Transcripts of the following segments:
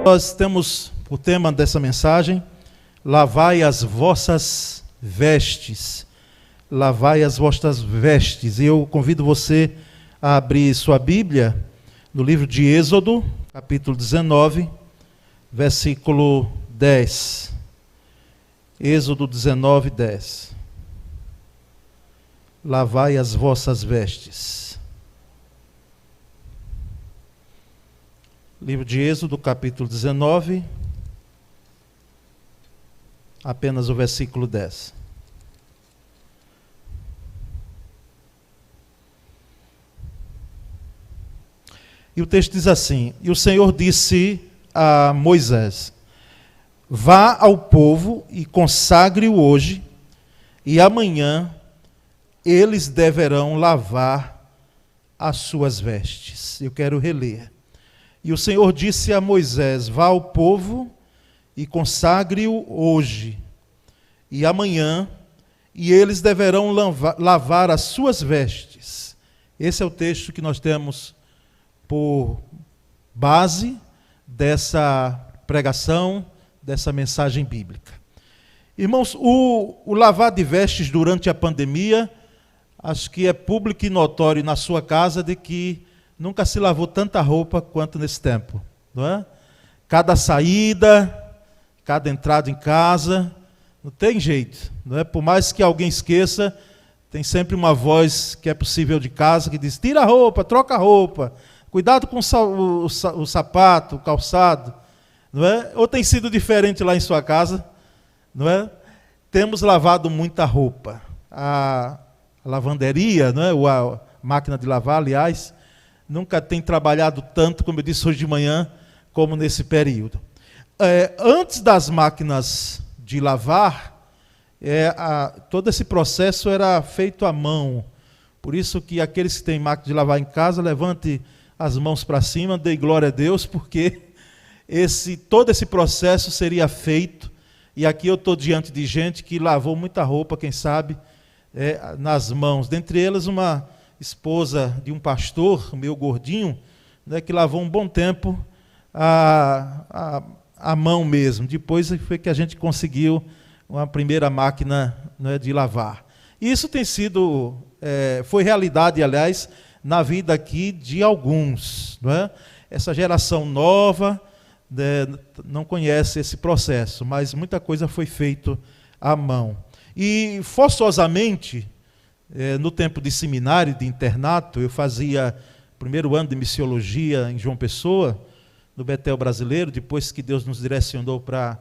Nós temos o tema dessa mensagem: lavai as vossas vestes. Lavai as vossas vestes. E eu convido você a abrir sua Bíblia no livro de Êxodo, capítulo 19, versículo 10. Êxodo 19, 10. Lavai as vossas vestes. Livro de Êxodo, capítulo 19, apenas o versículo 10. E o texto diz assim: E o Senhor disse a Moisés: Vá ao povo e consagre-o hoje, e amanhã eles deverão lavar as suas vestes. Eu quero reler. E o Senhor disse a Moisés: Vá ao povo e consagre-o hoje, e amanhã, e eles deverão lavar as suas vestes. Esse é o texto que nós temos por base dessa pregação, dessa mensagem bíblica. Irmãos, o lavar de vestes durante a pandemia, acho que é público e notório na sua casa de que nunca se lavou tanta roupa quanto nesse tempo, não é? Cada saída, cada entrada em casa, não tem jeito, não é? Por mais que alguém esqueça, tem sempre uma voz que é possível de casa que diz: tira a roupa, troca a roupa, cuidado com o sapato, o calçado, não é? Ou tem sido diferente lá em sua casa, não é? Temos lavado muita roupa. A lavanderia, não é? Ou a máquina de lavar, aliás, nunca tem trabalhado tanto, como eu disse hoje de manhã, como nesse período. Antes das máquinas de lavar, todo esse processo era feito à mão. Por isso que aqueles que têm máquina de lavar em casa, levante as mãos para cima, dê glória a Deus, porque todo esse processo seria feito, e aqui eu estou diante de gente que lavou muita roupa, quem sabe, nas mãos. Dentre elas, uma esposa de um pastor, meu gordinho, né, que lavou um bom tempo a mão mesmo. Depois foi que a gente conseguiu uma primeira máquina, né, de lavar. E isso tem sido, foi realidade, aliás, na vida aqui de alguns. Não é? Essa geração nova, né, não conhece esse processo, mas muita coisa foi feita à mão. E forçosamente, no tempo de seminário, de internato, eu fazia primeiro ano de missiologia em João Pessoa, no Betel Brasileiro, depois que Deus nos direcionou para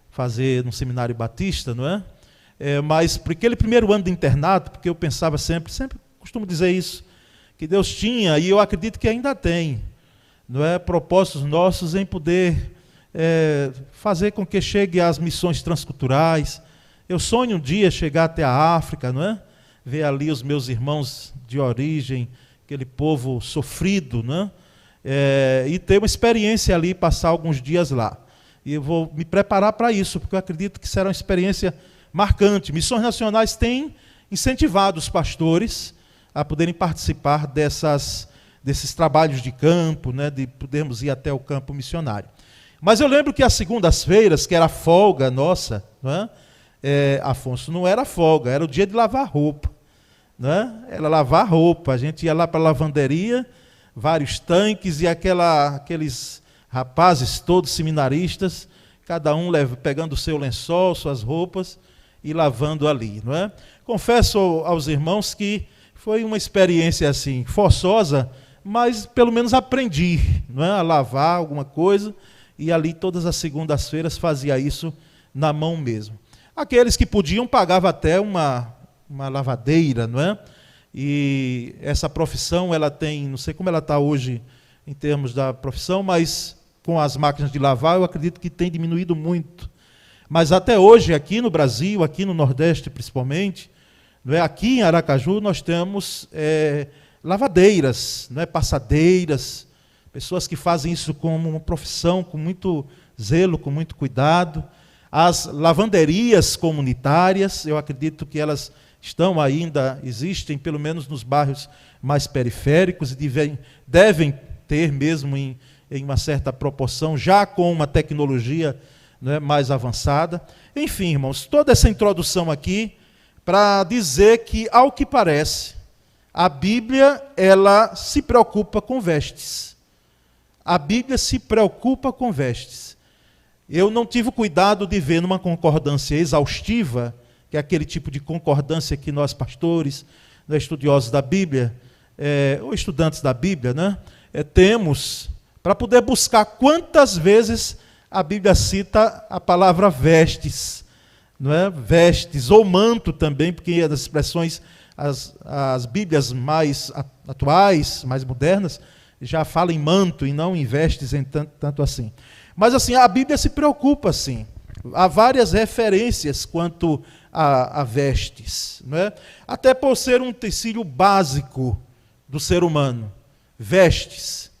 fazer no seminário batista, não é? Mas por aquele primeiro ano de internato, porque eu pensava sempre costumo dizer isso, que Deus tinha, e eu acredito que ainda tem, não é? Propósitos nossos em poder fazer com que chegue às missões transculturais. Eu sonho um dia chegar até a África, não é? Ver ali os meus irmãos de origem, aquele povo sofrido, né? E ter uma experiência ali, passar alguns dias lá. E eu vou me preparar para isso, porque eu acredito que será uma experiência marcante. Missões Nacionais têm incentivado os pastores a poderem participar desses trabalhos de campo, né? De podermos ir até o campo missionário. Mas eu lembro que às segundas-feiras, que era a folga nossa, não é? Afonso, não era folga, era o dia de lavar roupa. Né? Era lavar roupa, a gente ia lá para a lavanderia, vários tanques, e aqueles rapazes todos seminaristas, cada um pegando o seu lençol, suas roupas, e lavando ali. Não é? Confesso aos irmãos que foi uma experiência assim, forçosa, mas pelo menos aprendi, não é? A lavar alguma coisa, e ali todas as segundas-feiras fazia isso na mão mesmo. Aqueles que podiam pagavam até uma lavadeira, não é? E essa profissão, ela tem, não sei como ela está hoje em termos da profissão, mas com as máquinas de lavar, eu acredito que tem diminuído muito. Mas até hoje, aqui no Brasil, aqui no Nordeste principalmente, não é? Aqui em Aracaju nós temos lavadeiras, não é? Passadeiras, pessoas que fazem isso como uma profissão, com muito zelo, com muito cuidado. As lavanderias comunitárias, eu acredito que elas estão ainda, existem pelo menos nos bairros mais periféricos, e devem ter mesmo em em uma certa proporção, já com uma tecnologia, né, mais avançada. Enfim, irmãos, toda essa introdução aqui para dizer que, ao que parece, a Bíblia, ela se preocupa com vestes. A Bíblia se preocupa com vestes. Eu não tive o cuidado de ver numa concordância exaustiva, que é aquele tipo de concordância que nós pastores, né, estudiosos da Bíblia, ou estudantes da Bíblia, né, temos, para poder buscar quantas vezes a Bíblia cita a palavra vestes, não é? Vestes, ou manto também, porque é das expressões, as Bíblias mais atuais, mais modernas, já falam em manto e não em vestes, em tanto assim. Mas assim, a Bíblia se preocupa assim. Há várias referências quanto a vestes, não é? Até por ser um tecido básico do ser humano. Vestes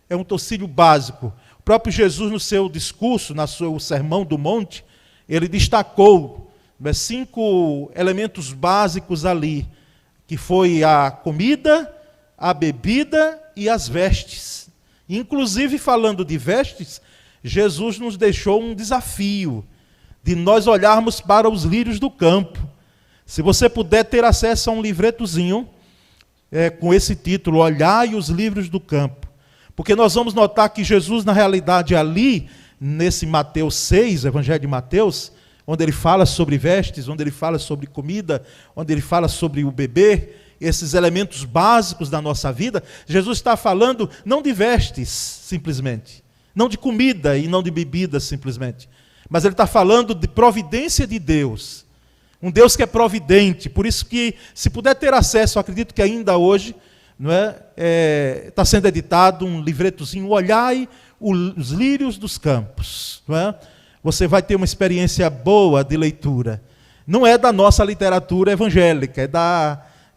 é um utensílio básico. O próprio Jesus, no seu discurso, no seu Sermão do Monte, ele destacou 5 elementos básicos ali, que foi a comida, a bebida e as vestes. Inclusive, falando de vestes, Jesus nos deixou um desafio de nós olharmos para os lírios do campo. Se você puder ter acesso a um livretozinho com esse título, Olhai os Lírios do Campo. Porque nós vamos notar que Jesus, na realidade, ali, nesse Mateus 6, Evangelho de Mateus, onde ele fala sobre vestes, onde ele fala sobre comida, onde ele fala sobre o beber, esses elementos básicos da nossa vida, Jesus está falando não de vestes, simplesmente, não de comida e não de bebida, simplesmente, mas ele está falando de providência de Deus, um Deus que é providente. Por isso que, se puder ter acesso, acredito que ainda hoje, não está sendo editado um livretozinho, Olhai os lírios dos campos, não é? Você vai ter uma experiência boa de leitura. Não é da nossa literatura evangélica,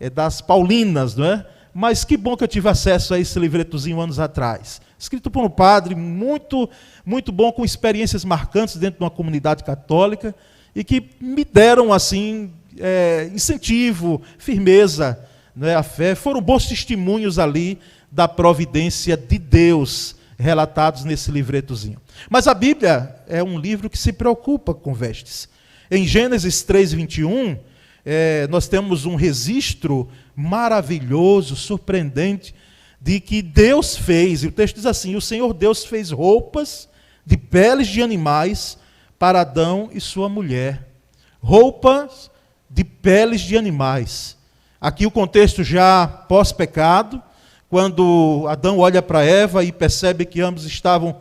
é das paulinas, não é? Mas que bom que eu tive acesso a esse livretozinho anos atrás. Escrito por um padre muito, muito bom, com experiências marcantes dentro de uma comunidade católica, e que me deram, assim, incentivo, firmeza, não é, a fé. Foram bons testemunhos ali da providência de Deus, relatados nesse livretozinho. Mas a Bíblia é um livro que se preocupa com vestes. Em Gênesis 3:21, nós temos um registro maravilhoso, surpreendente, de que Deus fez, e o texto diz assim: o Senhor Deus fez roupas de peles de animais para Adão e sua mulher. Roupas de peles de animais. Aqui o contexto já pós-pecado, quando Adão olha para Eva e percebe que ambos estavam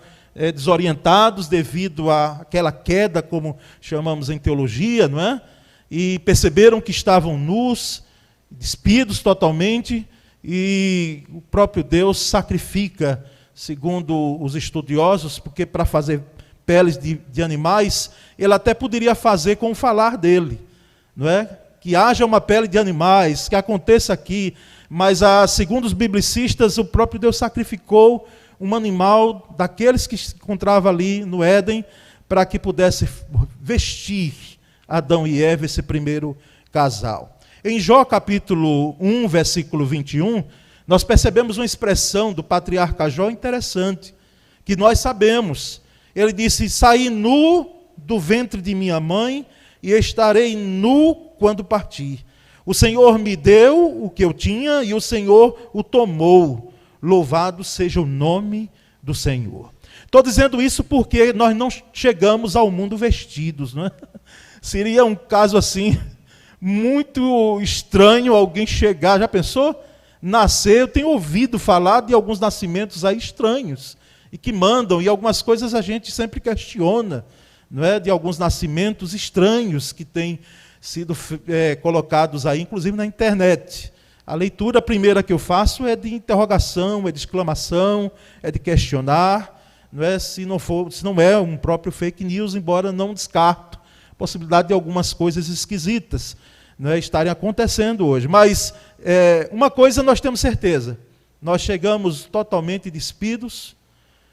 desorientados devido àquela queda, como chamamos em teologia, não é? E perceberam que estavam nus, despidos totalmente, e o próprio Deus sacrifica, segundo os estudiosos, porque para fazer peles de animais, ele até poderia fazer com o falar dele, não é? Que haja uma pele de animais, que aconteça aqui, mas segundo os biblicistas, o próprio Deus sacrificou um animal daqueles que se encontrava ali no Éden, para que pudesse vestir Adão e Eva, esse primeiro casal. Em Jó capítulo 1, versículo 21, nós percebemos uma expressão do patriarca Jó interessante, que nós sabemos. Ele disse: saí nu do ventre de minha mãe e estarei nu quando partir. O Senhor me deu o que eu tinha e o Senhor o tomou. Louvado seja o nome do Senhor. Estou dizendo isso porque nós não chegamos ao mundo vestidos, não é? Seria um caso assim, muito estranho alguém chegar, já pensou? Nascer, eu tenho ouvido falar de alguns nascimentos aí estranhos, e que mandam, e algumas coisas a gente sempre questiona, não é? De alguns nascimentos estranhos que têm sido colocados aí, inclusive na internet. A leitura primeira que eu faço é de interrogação, é de exclamação, é de questionar, não é? Se não é um próprio fake news, embora não descarto a possibilidade de algumas coisas esquisitas, não é, estarem acontecendo hoje. Mas uma coisa nós temos certeza: nós chegamos totalmente despidos,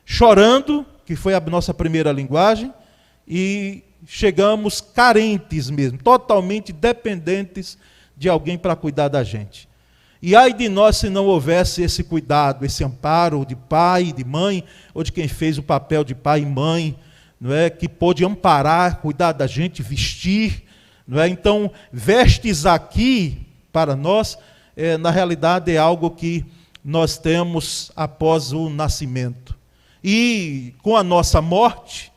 chorando, que foi a nossa primeira linguagem, e chegamos carentes mesmo, totalmente dependentes de alguém para cuidar da gente. E ai de nós se não houvesse esse cuidado, esse amparo de pai, de mãe, ou de quem fez o papel de pai e mãe, não é? Que pôde amparar, cuidar da gente, vestir. Não é? Então, vestes aqui, para nós, na realidade é algo que nós temos após o nascimento. E com a nossa morte,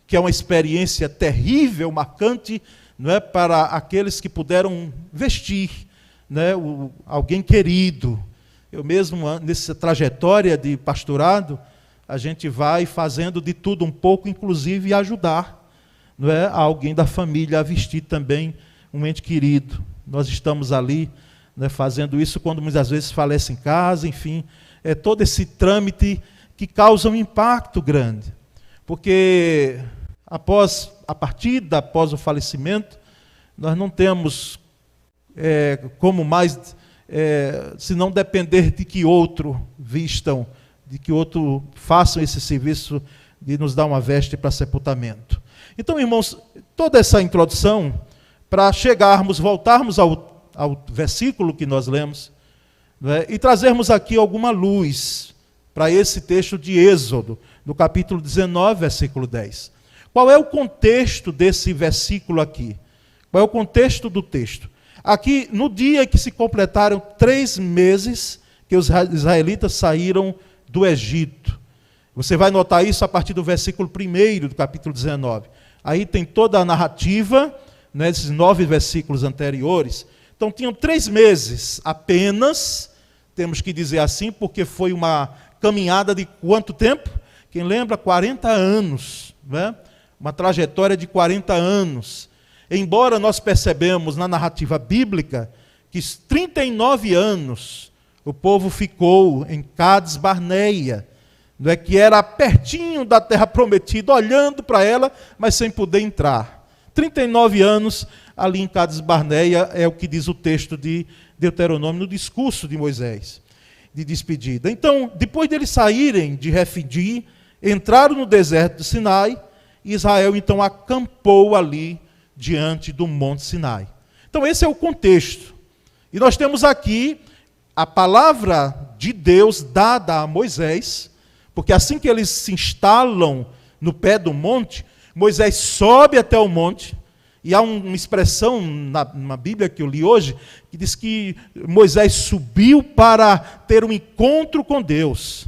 que é uma experiência terrível, marcante, não é? Para aqueles que puderam vestir, né, alguém querido. Eu mesmo, nessa trajetória de pastorado, a gente vai fazendo de tudo um pouco, inclusive ajudar, não é, alguém da família a vestir também um ente querido. Nós estamos ali, né, fazendo isso quando muitas vezes falece em casa, enfim, é todo esse trâmite que causa um impacto grande, porque após a partida, após o falecimento, nós não temos como mais, se não depender de que outro vistam, de que outro façam esse serviço de nos dar uma veste para sepultamento. Então, irmãos, toda essa introdução, para voltarmos ao versículo que nós lemos, né, e trazermos aqui alguma luz para esse texto de Êxodo, no capítulo 19, versículo 10. Qual é o contexto desse versículo aqui? Qual é o contexto do texto? Aqui, no dia que se completaram 3 meses que os israelitas saíram do Egito. Você vai notar isso a partir do versículo 1 do capítulo 19. Aí tem toda a narrativa, né, esses 9 versículos anteriores. Então, tinham 3 meses apenas, temos que dizer assim, porque foi uma caminhada de quanto tempo? Quem lembra? 40 anos. Né? Uma trajetória de 40 anos. Embora nós percebemos na narrativa bíblica que 39 anos o povo ficou em Cádiz Barneia, não é, que era pertinho da terra prometida, olhando para ela, mas sem poder entrar. 39 anos ali em Cádiz Barneia é o que diz o texto de Deuteronômio no discurso de Moisés, de despedida. Então, depois deles saírem de Refidim, entraram no deserto de Sinai, e Israel então acampou ali diante do Monte Sinai. Então esse é o contexto. E nós temos aqui a palavra de Deus dada a Moisés, porque assim que eles se instalam no pé do monte, Moisés sobe até o monte, e há uma expressão na Bíblia que eu li hoje, que diz que Moisés subiu para ter um encontro com Deus,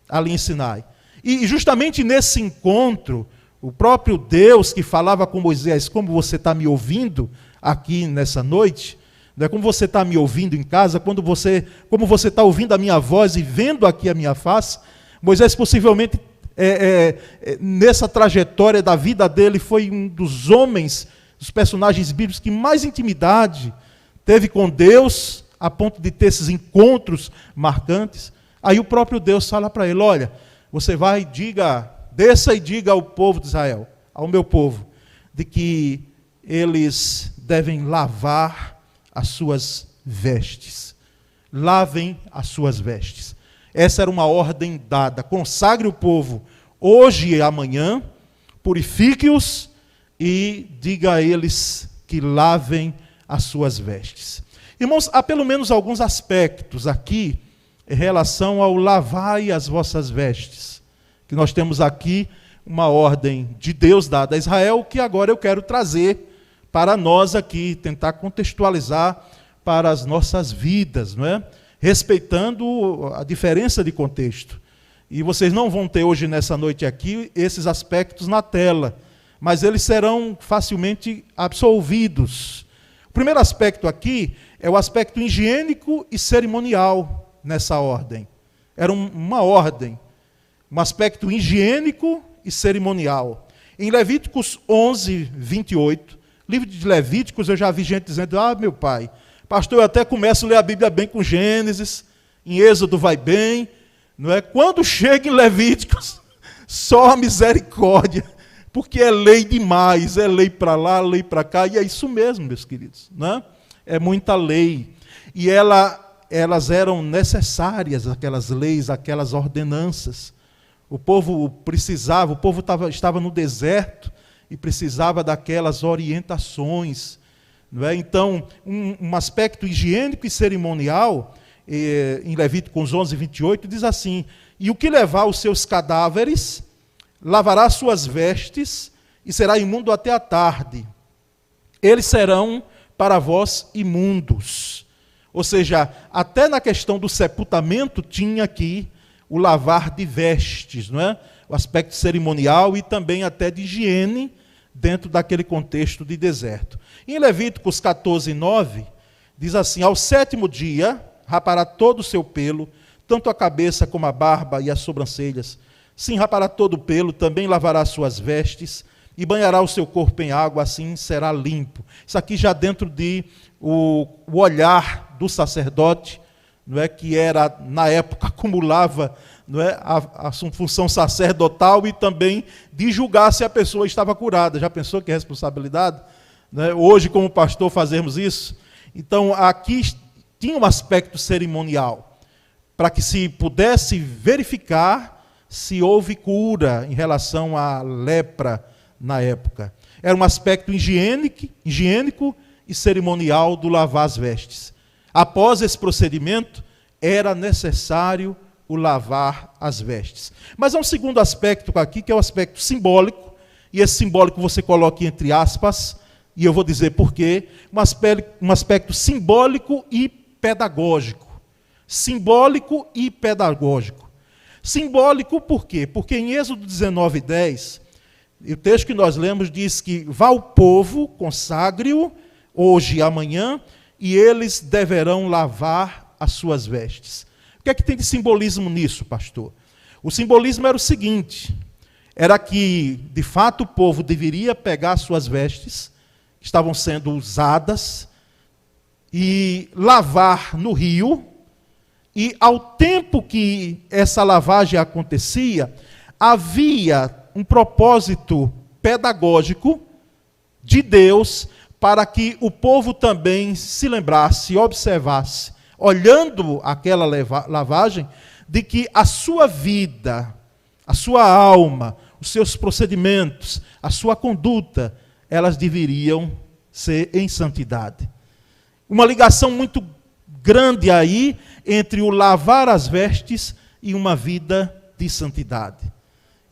ali em Sinai. E justamente nesse encontro, o próprio Deus que falava com Moisés, como você está me ouvindo aqui nessa noite, né, como você está me ouvindo em casa, como você está ouvindo a minha voz e vendo aqui a minha face, Moisés possivelmente, nessa trajetória da vida dele, foi um dos homens, dos personagens bíblicos que mais intimidade teve com Deus, a ponto de ter esses encontros marcantes. Aí o próprio Deus fala para ele, olha, você vai, desça e diga ao povo de Israel, ao meu povo, de que eles devem lavar as suas vestes. Lavem as suas vestes. Essa era uma ordem dada. Consagre o povo hoje e amanhã, purifique-os e diga a eles que lavem as suas vestes. Irmãos, há pelo menos alguns aspectos aqui em relação ao lavai as vossas vestes, que nós temos aqui uma ordem de Deus dada a Israel, que agora eu quero trazer para nós aqui, tentar contextualizar para as nossas vidas, não é? Respeitando a diferença de contexto. E vocês não vão ter hoje, nessa noite aqui, esses aspectos na tela, mas eles serão facilmente absolvidos. O primeiro aspecto aqui é o aspecto higiênico e cerimonial nessa ordem. Era uma ordem, um aspecto higiênico e cerimonial. Em Levíticos 11, 28, livro de Levíticos, eu já vi gente dizendo, meu pai, pastor, eu até começo a ler a Bíblia bem com Gênesis, em Êxodo vai bem, não é? Quando chega em Levíticos, só a misericórdia, porque é lei demais, é lei para lá, lei para cá, e é isso mesmo, meus queridos, não é? É muita lei, e elas eram necessárias, aquelas leis, aquelas ordenanças. O povo estava no deserto e precisava daquelas orientações. Não é? Então, um aspecto higiênico e cerimonial, em Levíticos 11, 28, diz assim: e o que levar os seus cadáveres, lavará suas vestes, e será imundo até a tarde. Eles serão para vós imundos. Ou seja, até na questão do sepultamento tinha aqui o lavar de vestes, não é? O aspecto cerimonial e também até de higiene dentro daquele contexto de deserto. Em Levíticos 14, 9, diz assim: ao 7º dia, rapará todo o seu pelo, tanto a cabeça como a barba e as sobrancelhas. Sim, rapará todo o pelo, também lavará suas vestes e banhará o seu corpo em água, assim será limpo. Isso aqui já dentro de o olhar do sacerdote, não é, que era, na época, acumulava, não é, a função sacerdotal e também de julgar se a pessoa estava curada. Já pensou que responsabilidade? Não é? Hoje, como pastor, fazermos isso? Então, aqui tinha um aspecto cerimonial, para que se pudesse verificar se houve cura em relação à lepra na época. Era um aspecto higiênico e cerimonial do lavar as vestes. Após esse procedimento, era necessário o lavar as vestes. Mas há um segundo aspecto aqui, que é o aspecto simbólico, e esse simbólico você coloca entre aspas, e eu vou dizer por quê, um aspecto simbólico e pedagógico. Simbólico e pedagógico. Simbólico por quê? Porque em Êxodo 19, 10, o texto que nós lemos diz que vá o povo, consagre-o, hoje e amanhã, e eles deverão lavar as suas vestes. O que é que tem de simbolismo nisso, pastor? O simbolismo era o seguinte, era que, de fato, o povo deveria pegar as suas vestes, que estavam sendo usadas, e lavar no rio, e ao tempo que essa lavagem acontecia, havia um propósito pedagógico de Deus para que o povo também se lembrasse, observasse, olhando aquela lavagem, de que a sua vida, a sua alma, os seus procedimentos, a sua conduta, elas deveriam ser em santidade. Uma ligação muito grande aí entre o lavar as vestes e uma vida de santidade.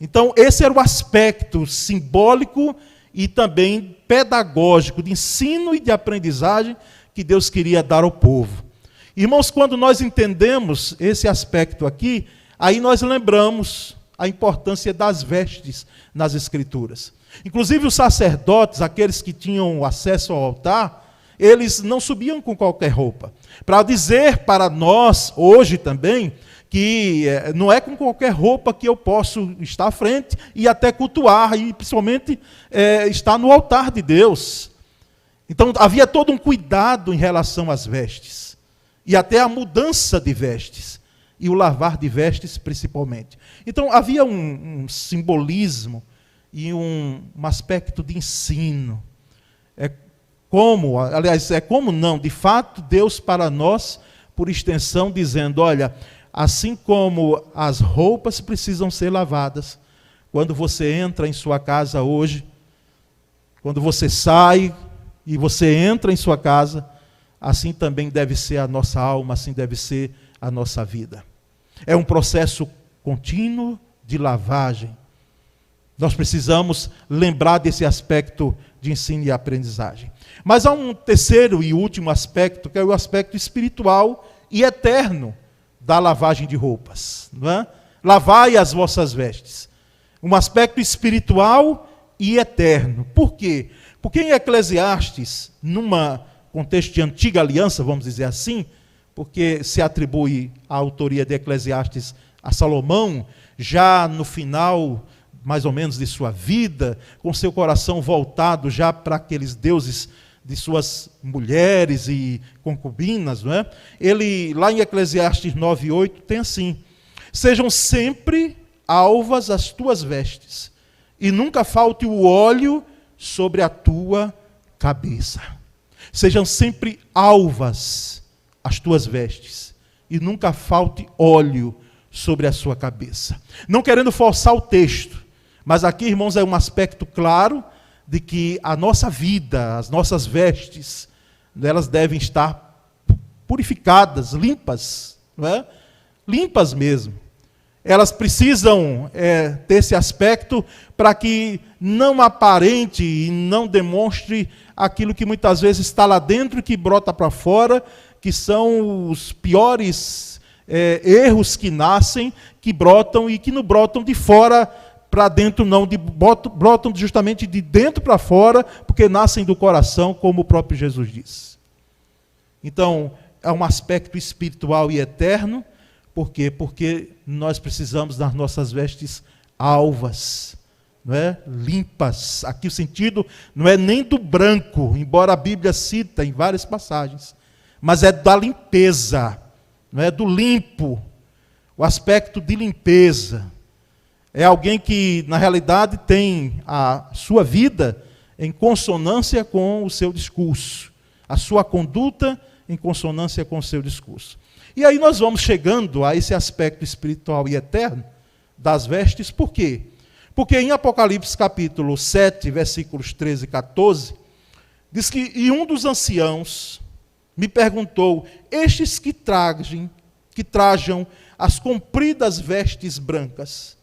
Então, esse era o aspecto simbólico e também pedagógico, de ensino e de aprendizagem que Deus queria dar ao povo. Irmãos, quando nós entendemos esse aspecto aqui, aí nós lembramos a importância das vestes nas Escrituras. Inclusive os sacerdotes, aqueles que tinham acesso ao altar, eles não subiam com qualquer roupa. Para dizer para nós, hoje também, que não é com qualquer roupa que eu posso estar à frente e até cultuar, e principalmente estar no altar de Deus. Então havia todo um cuidado em relação às vestes, e até a mudança de vestes, e o lavar de vestes principalmente. Então havia um simbolismo e um aspecto de ensino. Como não, de fato, Deus para nós, por extensão, dizendo, olha, assim como as roupas precisam ser lavadas, quando você entra em sua casa hoje, quando você sai e você entra em sua casa, assim também deve ser a nossa alma, assim deve ser a nossa vida. É um processo contínuo de lavagem. Nós precisamos lembrar desse aspecto de ensino e aprendizagem. Mas há um terceiro e último aspecto, que é o aspecto espiritual e eterno da lavagem de roupas. Não é? Lavai as vossas vestes. Um aspecto espiritual e eterno. Por quê? Porque em Eclesiastes, num contexto de antiga aliança, vamos dizer assim, porque se atribui a autoria de Eclesiastes a Salomão, já no final, mais ou menos, de sua vida, com seu coração voltado já para aqueles deuses de suas mulheres e concubinas, não é? Ele, lá em Eclesiastes 9:8, tem assim: sejam sempre alvas as tuas vestes, e nunca falte o óleo sobre a tua cabeça. Sejam sempre alvas as tuas vestes, e nunca falte óleo sobre a sua cabeça. Não querendo forçar o texto, mas aqui, irmãos, é um aspecto claro de que a nossa vida, as nossas vestes, elas devem estar purificadas, limpas, não é? Limpas mesmo. Elas precisam ter esse aspecto para que não aparente e não demonstre aquilo que muitas vezes está lá dentro e que brota para fora, que são os piores erros que nascem, que brotam e que não brotam de fora para dentro, não, brotam justamente de dentro para fora, porque nascem do coração, como o próprio Jesus diz. Então, é um aspecto espiritual e eterno. Por quê? Porque nós precisamos das nossas vestes alvas, não é? Limpas. Aqui o sentido não é nem do branco, embora a Bíblia cita em várias passagens, mas é da limpeza, não é? Do limpo, o aspecto de limpeza. É alguém que, na realidade, tem a sua vida em consonância com o seu discurso, a sua conduta em consonância com o seu discurso. E aí nós vamos chegando a esse aspecto espiritual e eterno das vestes. Por quê? Porque em Apocalipse capítulo 7, versículos 13 e 14, diz que, e um dos anciãos me perguntou, estes que trajam as compridas vestes brancas,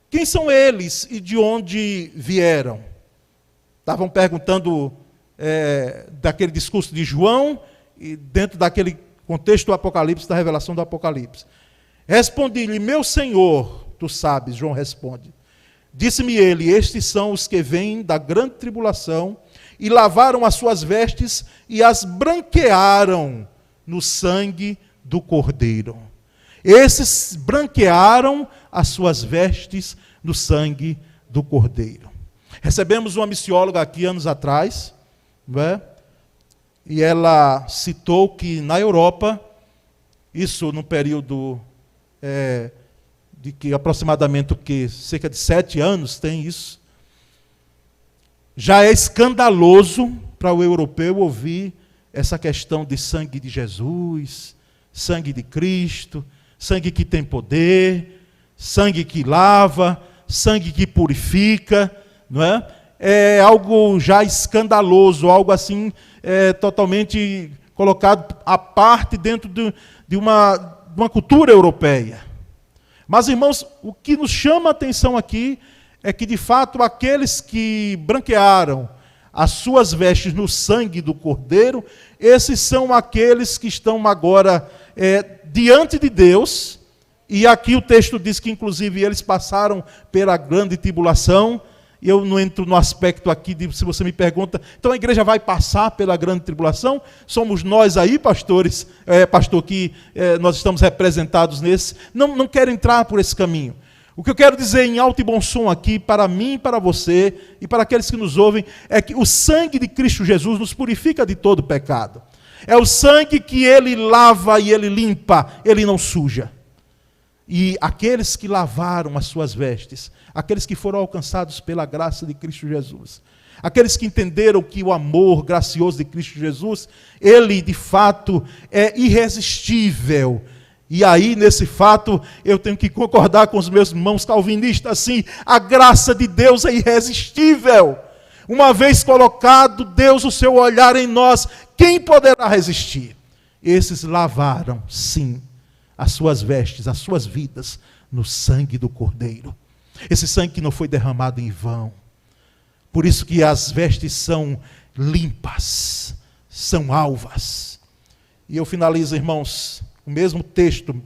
quem são eles e de onde vieram? Estavam perguntando daquele discurso de João, e dentro daquele contexto do Apocalipse, da revelação do Apocalipse. Respondi-lhe, meu Senhor, tu sabes, João responde. Disse-me ele, estes são os que vêm da grande tribulação e lavaram as suas vestes e as branquearam no sangue do Cordeiro. Esses branquearam as suas vestes no sangue do Cordeiro. Recebemos uma missióloga aqui anos atrás, não é? E ela citou que na Europa, isso no período de que aproximadamente cerca de 7 anos tem isso, já é escandaloso para o europeu ouvir essa questão de sangue de Jesus, sangue de Cristo, sangue que tem poder, sangue que lava, sangue que purifica, não é? É algo já escandaloso, algo assim totalmente colocado à parte dentro de uma cultura europeia. Mas, irmãos, o que nos chama a atenção aqui é que, de fato, aqueles que branquearam as suas vestes no sangue do Cordeiro, esses são aqueles que estão agora diante de Deus, e aqui o texto diz que, inclusive, eles passaram pela grande tribulação. E eu não entro no aspecto aqui de, se você me pergunta, então a igreja vai passar pela grande tribulação? Somos nós aí, pastores, pastor, que nós estamos representados nesse. Não quero entrar por esse caminho. O que eu quero dizer em alto e bom som aqui, para mim, para você e para aqueles que nos ouvem, é que o sangue de Cristo Jesus nos purifica de todo pecado. É o sangue que ele lava e ele limpa, ele não suja. E aqueles que lavaram as suas vestes, aqueles que foram alcançados pela graça de Cristo Jesus, aqueles que entenderam que o amor gracioso de Cristo Jesus, ele de fato é irresistível. E aí, nesse fato, eu tenho que concordar com os meus irmãos calvinistas, assim, a graça de Deus é irresistível. Uma vez colocado Deus o seu olhar em nós, quem poderá resistir? Esses lavaram, sim, as suas vestes, as suas vidas, no sangue do Cordeiro. Esse sangue que não foi derramado em vão. Por isso que as vestes são limpas, são alvas. E eu finalizo, irmãos, o mesmo texto,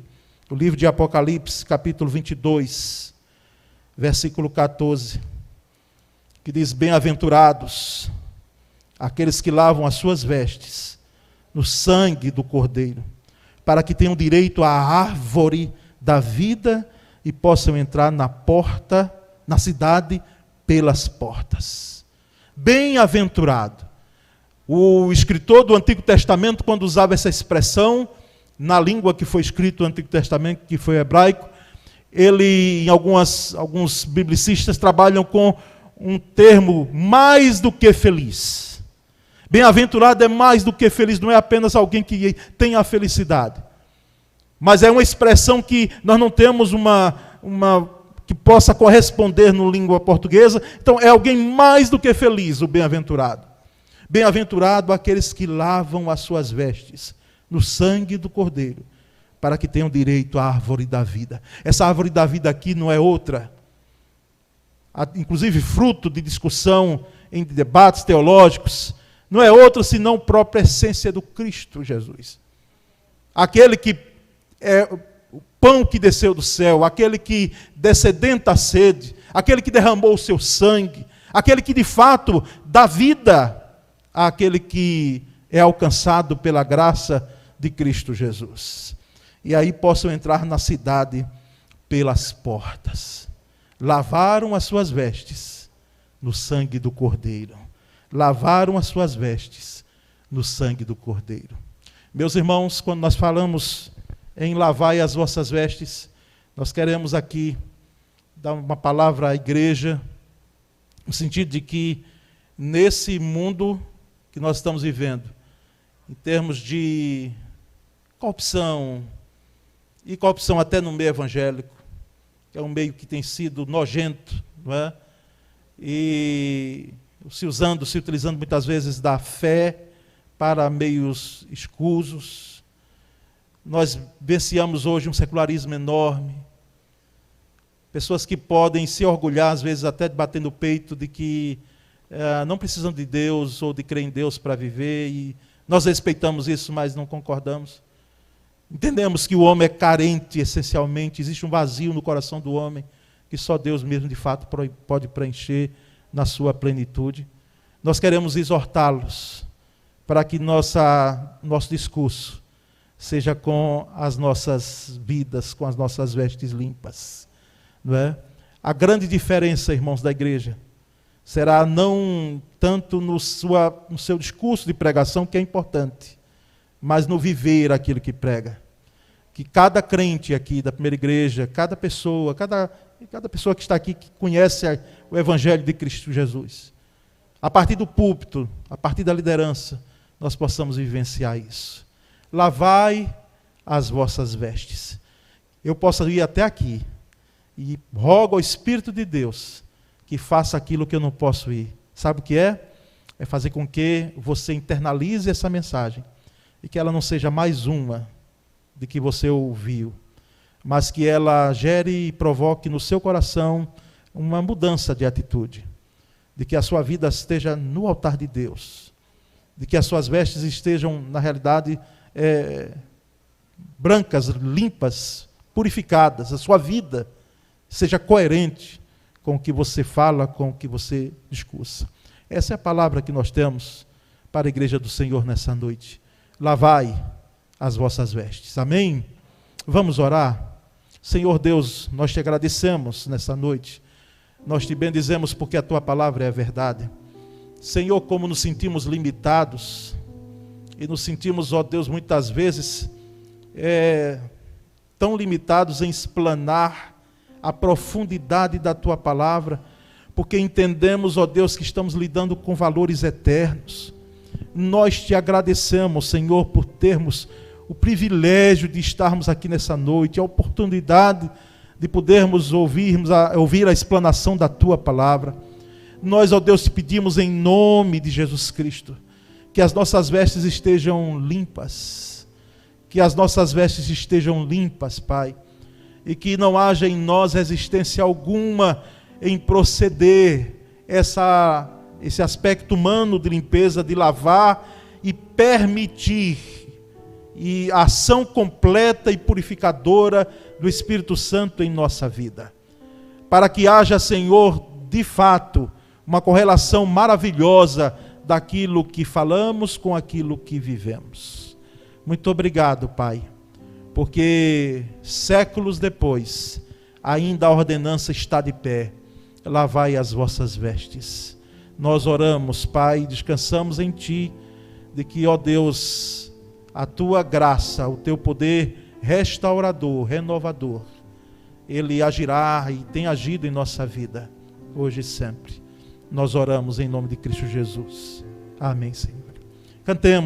o livro de Apocalipse, capítulo 22, versículo 14, que diz, bem-aventurados aqueles que lavam as suas vestes no sangue do Cordeiro, para que tenham direito à árvore da vida e possam entrar na porta, na cidade, pelas portas. Bem-aventurado. O escritor do Antigo Testamento, quando usava essa expressão, na língua que foi escrito o Antigo Testamento, que foi hebraico, ele, em alguns biblicistas, trabalham com um termo mais do que feliz. Bem-aventurado é mais do que feliz, não é apenas alguém que tem a felicidade. Mas é uma expressão que nós não temos uma que possa corresponder na língua portuguesa. Então, é alguém mais do que feliz, o bem-aventurado. Bem-aventurado aqueles que lavam as suas vestes no sangue do Cordeiro, para que tenham direito à árvore da vida. Essa árvore da vida aqui não é outra, inclusive fruto de discussão em debates teológicos, não é outra senão a própria essência do Cristo Jesus. Aquele que é o pão que desceu do céu, aquele que descedenta a sede, aquele que derramou o seu sangue, aquele que de fato dá vida àquele que é alcançado pela graça de Cristo Jesus. E aí possam entrar na cidade pelas portas. Lavaram as suas vestes no sangue do Cordeiro. Lavaram as suas vestes no sangue do Cordeiro. Meus irmãos, quando nós falamos em lavai as vossas vestes, nós queremos aqui dar uma palavra à igreja, no sentido de que nesse mundo que nós estamos vivendo, em termos de corrupção, e corrupção até no meio evangélico, que é um meio que tem sido nojento, não é? E se utilizando muitas vezes da fé para meios escusos. Nós vivenciamos hoje um secularismo enorme, pessoas que podem se orgulhar, às vezes até de bater no peito, de que não precisam de Deus ou de crer em Deus para viver, e nós respeitamos isso, mas não concordamos. Entendemos que o homem é carente essencialmente, existe um vazio no coração do homem, que só Deus mesmo de fato pode preencher na sua plenitude. Nós queremos exortá-los para que nosso discurso seja com as nossas vidas, com as nossas vestes limpas. Não é? A grande diferença, irmãos da igreja, será não tanto no seu discurso de pregação, que é importante, mas no viver aquilo que prega. Que cada crente aqui da primeira igreja, cada pessoa que está aqui, que conhece o Evangelho de Cristo Jesus, a partir do púlpito, a partir da liderança, nós possamos vivenciar isso. Lavai as vossas vestes. Eu posso ir até aqui e rogo ao Espírito de Deus que faça aquilo que eu não posso ir. Sabe o que é? É fazer com que você internalize essa mensagem e que ela não seja mais uma de que você ouviu, mas que ela gere e provoque no seu coração uma mudança de atitude, de que a sua vida esteja no altar de Deus, de que as suas vestes estejam, na realidade, brancas, limpas, purificadas, a sua vida seja coerente com o que você fala, com o que você discursa. Essa é a palavra que nós temos para a igreja do Senhor nessa noite. Lavai as vossas vestes. Amém? Vamos orar? Senhor Deus, nós te agradecemos nessa noite. Nós te bendizemos porque a tua palavra é a verdade. Senhor, como nos sentimos limitados e nos sentimos, ó Deus, muitas vezes tão limitados em explanar a profundidade da tua palavra, porque entendemos, ó Deus, que estamos lidando com valores eternos. Nós te agradecemos, Senhor, por termos o privilégio de estarmos aqui nessa noite, a oportunidade de podermos ouvir a explanação da tua palavra. Nós, ó Deus, te pedimos em nome de Jesus Cristo, que as nossas vestes estejam limpas, Pai, e que não haja em nós resistência alguma em proceder esse aspecto humano de limpeza, de lavar e permitir a ação completa e purificadora do Espírito Santo em nossa vida. Para que haja, Senhor, de fato, uma correlação maravilhosa daquilo que falamos com aquilo que vivemos. Muito obrigado, Pai, porque séculos depois, ainda a ordenança está de pé. Lavai as vossas vestes. Nós oramos, Pai, descansamos em Ti, de que, ó Deus, a Tua graça, o Teu poder restaurador, renovador, Ele agirá e tem agido em nossa vida, hoje e sempre. Nós oramos em nome de Cristo Jesus. Amém, Senhor. Cantemos.